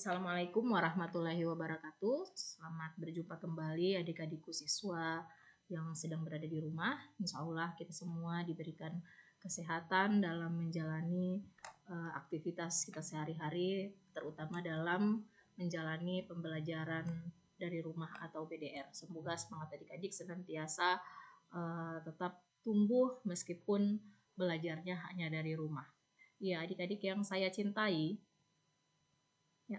Assalamualaikum warahmatullahi wabarakatuh. Selamat berjumpa kembali adik-adikku siswa yang sedang berada di rumah. Insya Allah kita semua diberikan kesehatan dalam menjalani aktivitas kita sehari-hari, terutama dalam menjalani pembelajaran dari rumah atau PDR. Semoga semangat adik-adik senantiasa tetap tumbuh meskipun belajarnya hanya dari rumah. Ya, adik-adik yang saya cintai, ya,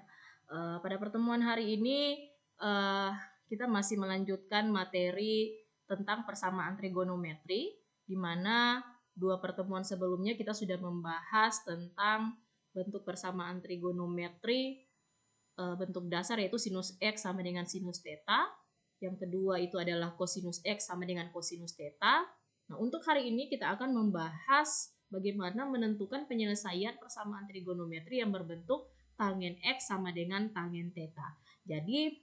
pada pertemuan hari ini kita masih melanjutkan materi tentang persamaan trigonometri, di mana 2 pertemuan sebelumnya kita sudah membahas tentang bentuk persamaan trigonometri bentuk dasar, yaitu sinus X sama dengan sinus theta. Yang kedua itu adalah kosinus X sama dengan kosinus theta. Nah, untuk hari ini kita akan membahas bagaimana menentukan penyelesaian persamaan trigonometri yang berbentuk tangen X sama dengan tangen theta. Jadi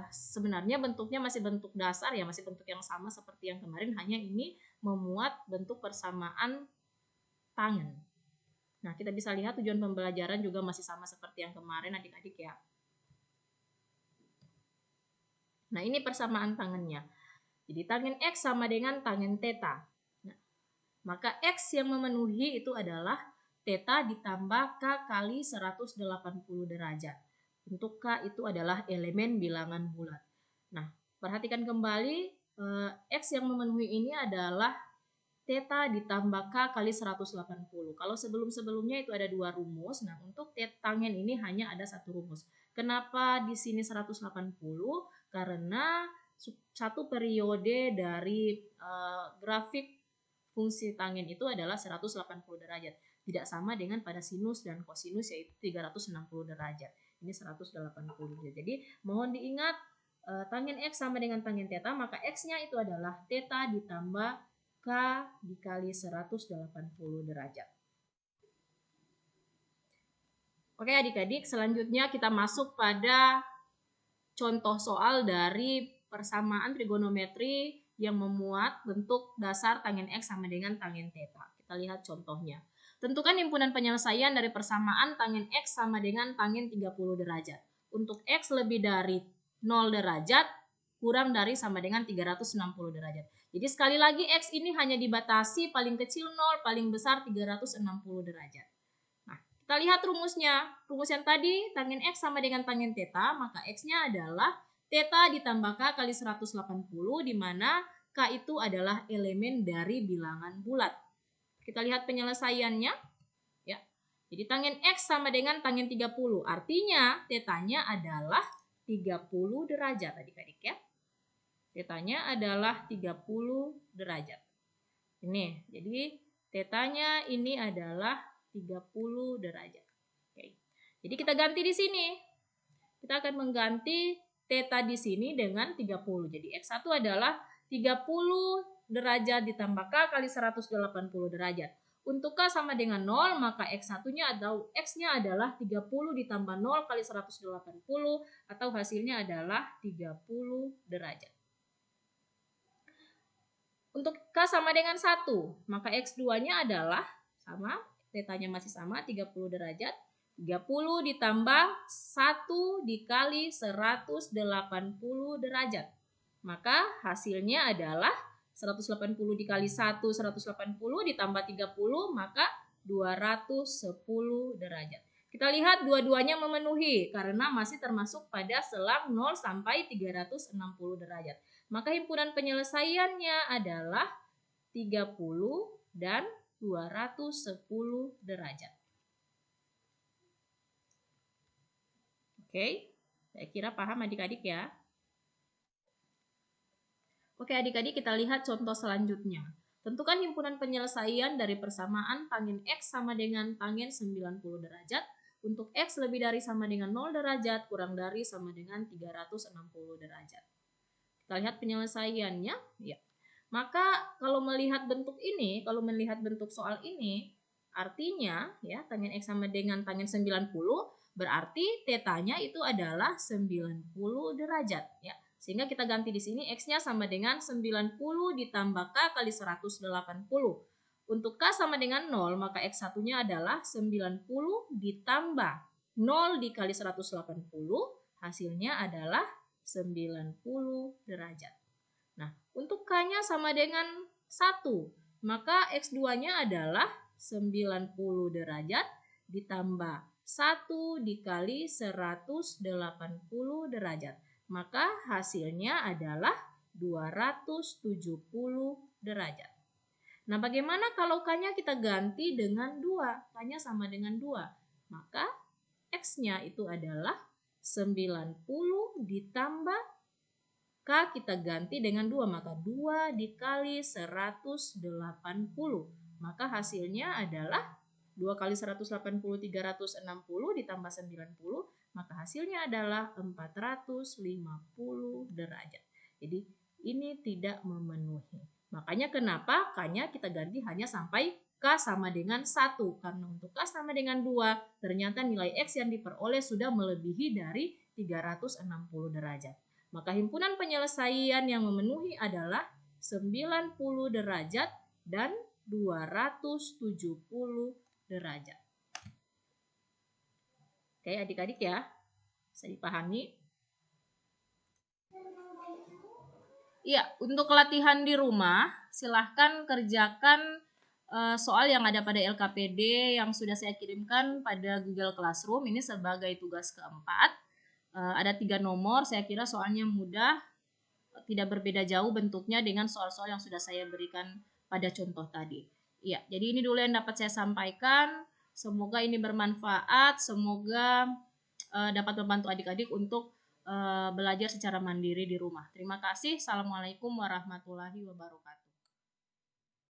sebenarnya bentuknya masih bentuk dasar, ya, masih bentuk yang sama seperti yang kemarin, hanya ini memuat bentuk persamaan tangen. Nah, kita bisa lihat tujuan pembelajaran juga masih sama seperti yang kemarin adik-adik, ya. Nah, ini persamaan tangennya. Jadi tangen X sama dengan tangen theta. Nah, maka X yang memenuhi itu adalah theta ditambah K kali 180 derajat. Untuk K itu adalah elemen bilangan bulat. Nah, perhatikan kembali X yang memenuhi ini adalah theta ditambah K kali 180. Kalau sebelum-sebelumnya itu ada 2 rumus. Nah, untuk tangen ini hanya ada 1 rumus. Kenapa di sini 180? Karena satu periode dari grafik fungsi tangen itu adalah 180 derajat. Tidak sama dengan pada sinus dan kosinus, yaitu 360 derajat. Ini 180 derajat. Jadi mohon diingat tangen X sama dengan tangen theta, maka X-nya itu adalah theta ditambah K dikali 180 derajat. Oke adik-adik, selanjutnya kita masuk pada contoh soal dari persamaan trigonometri yang memuat bentuk dasar tangen X sama dengan tangen theta. Kita lihat contohnya. Tentukan himpunan penyelesaian dari persamaan tangen X sama dengan tangen 30 derajat. Untuk X lebih dari 0 derajat, kurang dari sama dengan 360 derajat. Jadi sekali lagi X ini hanya dibatasi paling kecil 0, paling besar 360 derajat. Nah, kita lihat rumusnya. Rumus yang tadi, tangen X sama dengan tangen theta, maka X-nya adalah theta ditambah K kali 180, di mana K itu adalah elemen dari bilangan bulat. Kita lihat penyelesaiannya. Ya. Jadi tangen X sama dengan tangen 30, artinya tetanya adalah 30 derajat adik-adik, ya. Tetanya adalah 30 derajat. Ini, jadi tetanya ini adalah 30 derajat. Oke. Jadi kita ganti di sini. Kita akan mengganti theta di sini dengan 30. Jadi X1 adalah 30 derajat ditambah K kali 180 derajat. Untuk K sama dengan 0, maka X1-nya atau X-nya adalah 30 ditambah 0 kali 180, atau hasilnya adalah 30 derajat. Untuk K sama dengan 1, maka X2-nya adalah sama, tetanya masih sama, 30 derajat. 30 ditambah 1 dikali 180 derajat. Maka hasilnya adalah 180 dikali 1, 180 ditambah 30, maka 210 derajat. Kita lihat dua-duanya memenuhi karena masih termasuk pada selang 0 sampai 360 derajat. Maka himpunan penyelesaiannya adalah 30 dan 210 derajat. Oke, saya kira paham adik-adik, ya. Oke adik-adik, kita lihat contoh selanjutnya. Tentukan himpunan penyelesaian dari persamaan tangen X sama dengan tangen 90 derajat. Untuk X lebih dari sama dengan 0 derajat, kurang dari sama dengan 360 derajat. Kita lihat penyelesaiannya, ya. Maka kalau melihat bentuk ini, kalau melihat bentuk soal ini, artinya ya tangen X sama dengan tangen 90, berarti tetanya itu adalah 90 derajat, ya. Sehingga kita ganti di sini X-nya sama dengan 90 ditambah K kali 180. Untuk K sama dengan 0, maka X1-nya adalah 90 ditambah 0 dikali 180 hasilnya adalah 90 derajat. Nah, untuk K-nya sama dengan 1, maka X2-nya adalah 90 derajat ditambah 1 dikali 180 derajat. Maka hasilnya adalah 270 derajat. Nah, bagaimana kalau K-nya kita ganti dengan 2? K-nya sama dengan 2. Maka X-nya itu adalah 90 ditambah K kita ganti dengan 2, maka 2 dikali 180. Maka hasilnya adalah 2 kali 180, 360 ditambah 90, maka hasilnya adalah 450 derajat. Jadi ini tidak memenuhi. Makanya kenapa K-nya kita ganti hanya sampai K sama dengan 1. Karena untuk K sama dengan 2, ternyata nilai X yang diperoleh sudah melebihi dari 360 derajat. Maka himpunan penyelesaian yang memenuhi adalah 90 derajat dan 270 derajat. Oke adik-adik ya, bisa dipahami? Iya, untuk latihan di rumah silahkan kerjakan soal yang ada pada LKPD yang sudah saya kirimkan pada Google Classroom. Ini sebagai tugas keempat. Ada 3 nomor, saya kira soalnya mudah, tidak berbeda jauh bentuknya dengan soal-soal yang sudah saya berikan pada contoh tadi. Iya, jadi ini dulu yang dapat saya sampaikan. Semoga ini bermanfaat, semoga dapat membantu adik-adik untuk belajar secara mandiri di rumah. Terima kasih. Assalamualaikum warahmatullahi wabarakatuh.